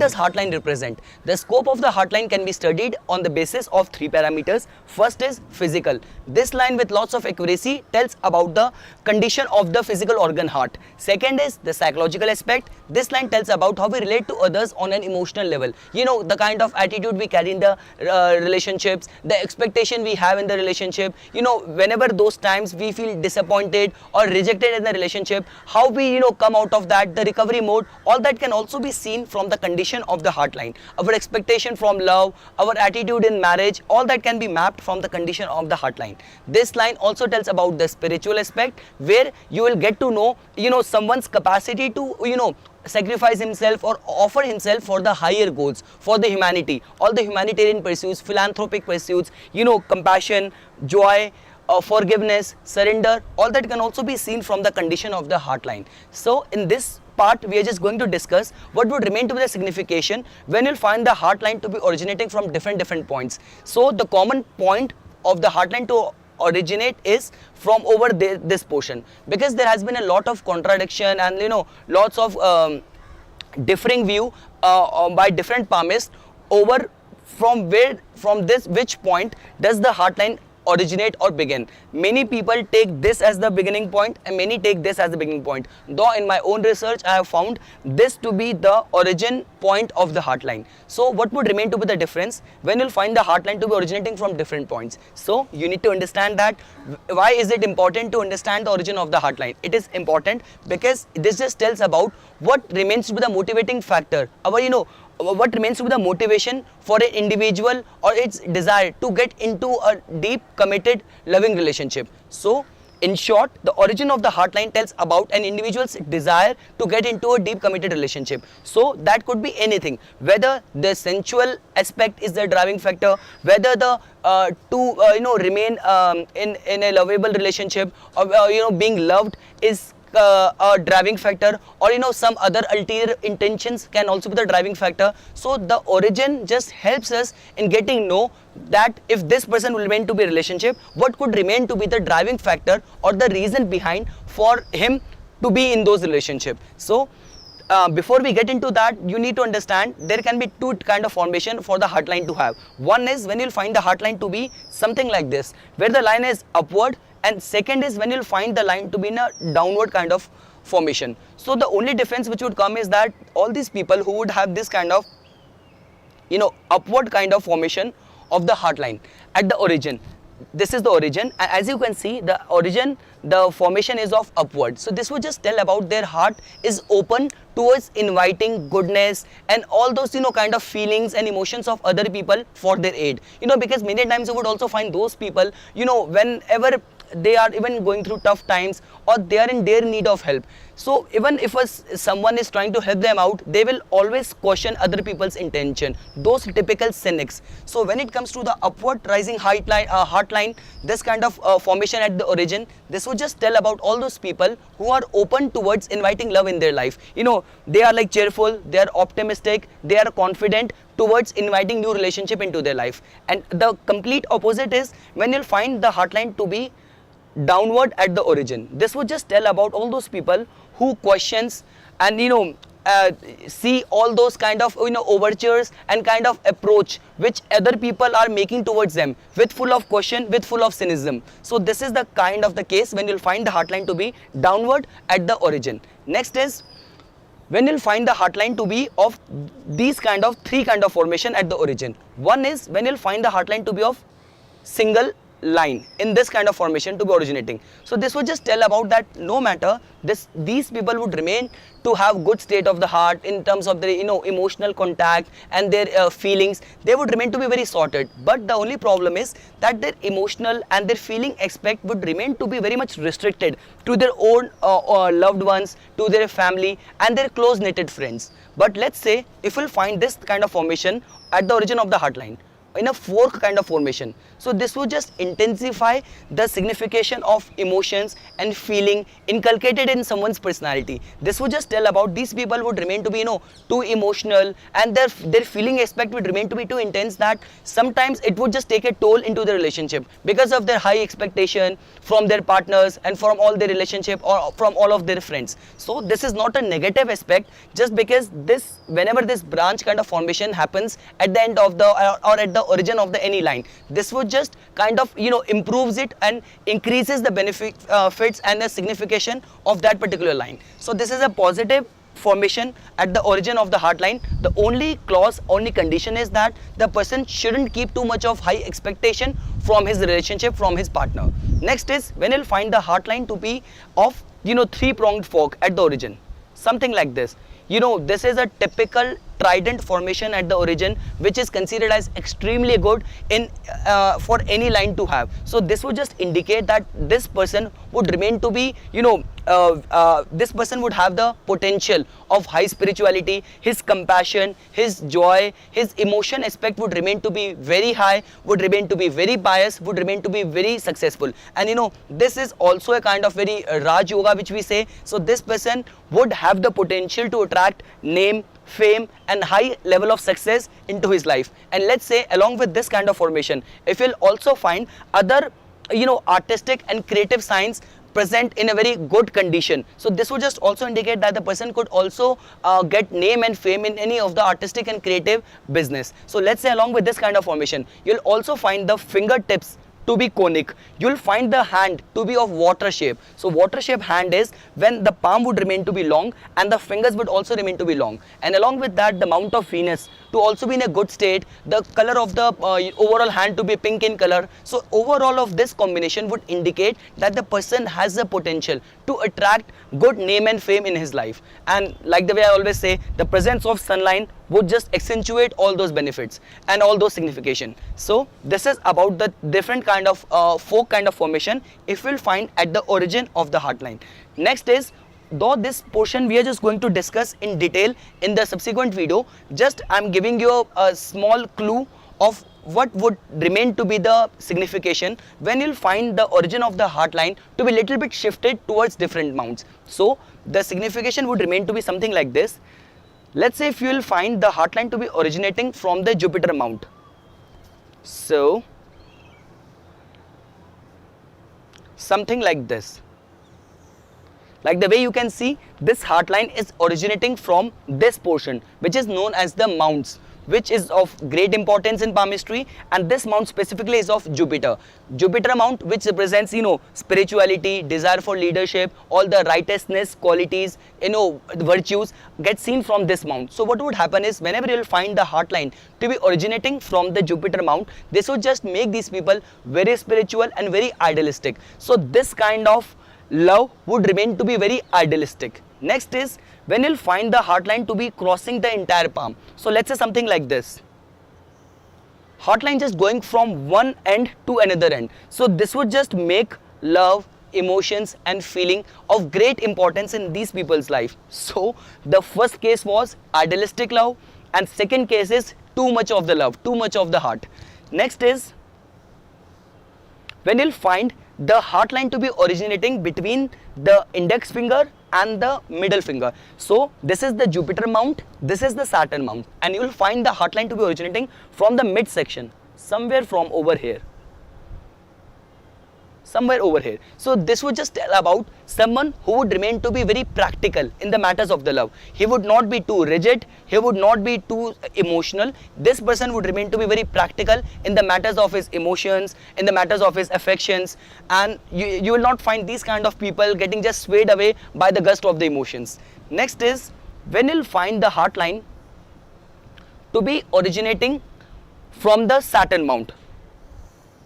does heartline represent? The scope of the heartline can be studied on the basis of 3 parameters. First is physical. This line with lots of accuracy tells about the condition of the physical organ heart. Second is the psychological aspect. This line tells about how we relate to others on an emotional level. You know, the kind of attitude we carry in the relationships, the expectation we have in the relationship. You know, whenever those times we feel disappointed or rejected in the relationship, how we, you know, come out of that, the recovery mode, all that can also be seen from the condition of the heartline. Our expectation from love, our attitude in marriage, all that can be mapped from the condition of the heartline. This line also tells about the spiritual aspect, where you will get to know, you know, someone's capacity to, you know, sacrifice himself or offer himself for the higher goals, for the humanity, all the humanitarian pursuits, philanthropic pursuits, you know, compassion, joy, forgiveness, surrender, all that can also be seen from the condition of the heartline. So in this part we are just going to discuss what would remain to be the signification when you'll find the heartline to be originating from different points. So the common point of the heartline to originate is from over this portion, because there has been a lot of contradiction and, you know, lots of differing view by different palmists over from which point does the heartline originate or begin. Many people take this as the beginning point and many take this as the beginning point. Though in my own research I have found this to be the origin point of the heartline. So what would remain to be the difference when you'll find the heartline to be originating from different points? So you need to understand that. Why is it important to understand the origin of the heartline? It is important because this just tells about what remains to be the motivating factor, our, you know, what remains to be the motivation for an individual or its desire to get into a deep, committed, loving relationship. So in short, the origin of the heartline tells about an individual's desire to get into a deep, committed relationship. So that could be anything, whether the sensual aspect is the driving factor, whether the you know, remain in a lovable relationship, or you know, being loved is a driving factor, or, you know, some other ulterior intentions can also be the driving factor. So the origin just helps us in getting know that if this person will remain to be a relationship, what could remain to be the driving factor or the reason behind for him to be in those relationships. So before we get into that, you need to understand there can be two kind of formation for the heartline to have. One is when you'll find the heartline to be something like this, where the line is upward, and second is when you'll find the line to be in a downward kind of formation. So the only difference which would come is that all these people who would have this kind of, you know, upward kind of formation of the heartline at the origin. This is the origin, and as you can see, the origin, the formation is of upward. So this would just tell about their heart is open towards inviting goodness and all those, you know, kind of feelings and emotions of other people for their aid. You know, because many times you would also find those people, you know, whenever they are even going through tough times or they are in their need of help. So even if someone is trying to help them out, they will always question other people's intention, those typical cynics. So when it comes to the upward rising heartline, this kind of formation at the origin, this would just tell about all those people who are open towards inviting love in their life. You know, they are like cheerful, they are optimistic, they are confident towards inviting new relationship into their life. And the complete opposite is when you'll find the heartline to be downward at the origin. This would just tell about all those people who questions and, you know, see all those kind of, you know, overtures and kind of approach which other people are making towards them with full of question, with full of cynicism. So this is the kind of the case when you'll find the heartline to be downward at the origin. Next is when you'll find the heartline to be of these kind of three kind of formation at the origin. One is when you'll find the heartline to be of single line in this kind of formation to be originating. So this would just tell about that no matter these people would remain to have good state of the heart in terms of their, you know, emotional contact and their feelings, they would remain to be very sorted. But the only problem is that their emotional and their feeling aspect would remain to be very much restricted to their own loved ones, to their family and their close knitted friends. But let's say if we'll find this kind of formation at the origin of the heartline, in a fork kind of formation. So this would just intensify the signification of emotions and feeling inculcated in someone's personality. This would just tell about these people would remain to be, you know, too emotional, and their feeling aspect would remain to be too intense that sometimes it would just take a toll into the relationship because of their high expectation from their partners and from all their relationship or from all of their friends. So this is not a negative aspect, just because this, whenever this branch kind of formation happens at the end of the or at the origin of the any line, this would just kind of, you know, improves it and increases the benefits and the signification of that particular line. So this is a positive formation at the origin of the heartline. The only clause, only condition is that the person shouldn't keep too much of high expectation from his relationship, from his partner. Next is when you'll find the heartline to be of, you know, three-pronged fork at the origin, something like this. You know, this is a typical trident formation at the origin, which is considered as extremely good in for any line to have. So this would just indicate that this person would remain to be, you know, this person would have the potential of high spirituality, his compassion, his joy, his emotion aspect would remain to be very high, would remain to be very pious, would remain to be very successful. And you know, this is also a kind of very Raj Yoga which we say. So this person would have the potential to attract name, fame and high level of success into his life. And let's say along with this kind of formation, if you'll also find other, you know, artistic and creative signs present in a very good condition, so this would just also indicate that the person could also get name and fame in any of the artistic and creative business. So let's say along with this kind of formation, you'll also find the fingertips to be conic. You'll find the hand to be of water shape. So water shape hand is when the palm would remain to be long and the fingers would also remain to be long. And along with that, the Mount of Venus to also be in a good state, the color of the overall hand to be pink in color. So overall of this combination would indicate that the person has the potential to attract good name and fame in his life. And like the way I always say, the presence of sunlight would just accentuate all those benefits and all those signification. So this is about the different kind of fork kind of formation if we'll find at the origin of the heartline. Next is, though this portion we are just going to discuss in detail in the subsequent video, just I'm giving you a small clue of what would remain to be the signification when you'll find the origin of the heartline to be little bit shifted towards different mounts. So the signification would remain to be something like this. Let's say if you will find the heartline to be originating from the Jupiter Mount. So something like this. Like the way you can see, this heartline is originating from this portion, which is known as the mounts, which is of great importance in palmistry, and this mount specifically is of Jupiter. Jupiter Mount, which represents, you know, spirituality, desire for leadership, all the righteousness qualities, you know, virtues get seen from this mount. So what would happen is, whenever you will find the heartline to be originating from the Jupiter Mount, this would just make these people very spiritual and very idealistic. So this kind of love would remain to be very idealistic. Next is when you'll find the heartline to be crossing the entire palm. So let's say something like this. Heartline just going from one end to another end. So this would just make love, emotions and feeling of great importance in these people's life. So the first case was idealistic love, and second case is too much of the love, too much of the heart. Next is when you'll find the heartline to be originating between the index finger and the middle finger. So this is the Jupiter Mount, this is the Saturn Mount, and you will find the heartline to be originating from the midsection, somewhere from over here. Somewhere over here. So this would just tell about someone who would remain to be very practical in the matters of the love. He would not be too rigid, he would not be too emotional. This person would remain to be very practical in the matters of his emotions, in the matters of his affections, and you will not find these kind of people getting just swayed away by the gust of the emotions. Next is when you'll find the heartline to be originating from the Saturn Mount.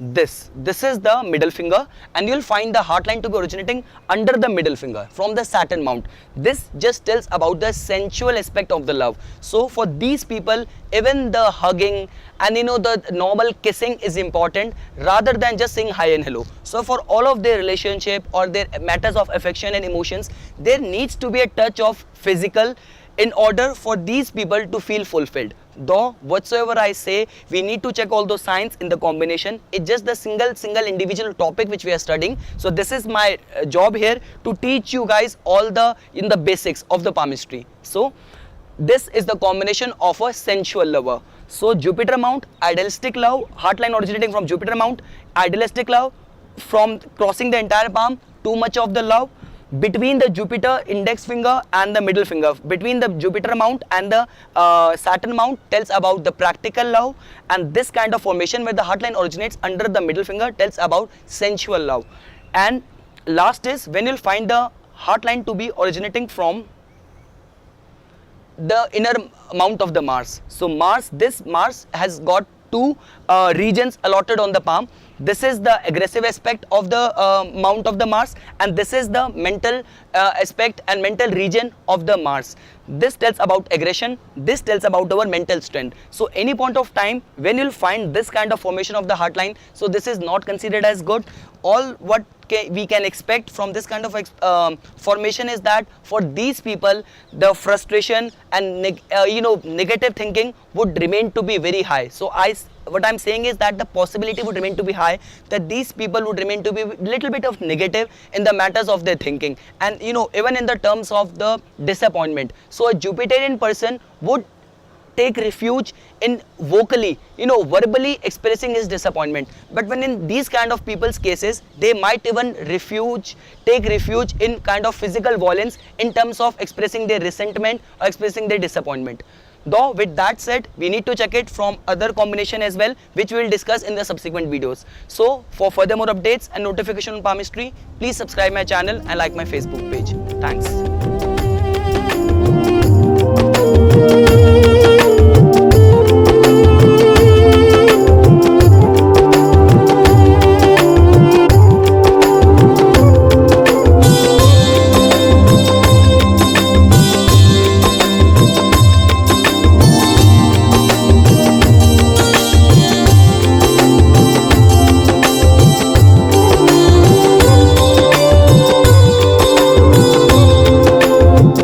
This is the middle finger, and you'll find the heartline to be originating under the middle finger from the Saturn Mount. This just tells about the sensual aspect of the love. So for these people, even the hugging and, you know, the normal kissing is important rather than just saying hi and hello. So for all of their relationship or their matters of affection and emotions, there needs to be a touch of physical in order for these people to feel fulfilled. Though whatsoever I say, we need to check all those signs in the combination. It's just the single individual topic which we are studying. So this is my job here to teach you guys all the basics of the palmistry. So this is the combination of a sensual lover. So Jupiter Mount, idealistic love, heartline originating from Jupiter Mount, idealistic love from crossing the entire palm, too much of the love between the Jupiter index finger and the middle finger, between the Jupiter Mount and the Saturn Mount tells about the practical love, and this kind of formation where the heartline originates under the middle finger tells about sensual love. And last is when you'll find the heartline to be originating from the inner mount of the Mars. So this Mars has got two regions allotted on the palm. This is the aggressive aspect of the mount of the Mars, and this is the mental aspect and mental region of the Mars. This tells about aggression, this tells about our mental strength. So any point of time when you'll find this kind of formation of the heartline, so this is not considered as good. All what we can expect from this kind of formation is that for these people the frustration and negative thinking would remain to be very high. So what I'm saying is that the possibility would remain to be high that these people would remain to be little bit of negative in the matters of their thinking, and even in the terms of the disappointment. So a Jupiterian person would take refuge in verbally expressing his disappointment. But when in these kind of people's cases, they might even take refuge in kind of physical violence in terms of expressing their resentment or expressing their disappointment. Though with that said, we need to check it from other combination as well, which we will discuss in the subsequent videos. So for further more updates and notification on palmistry, please subscribe my channel and like my Facebook page. Thanks.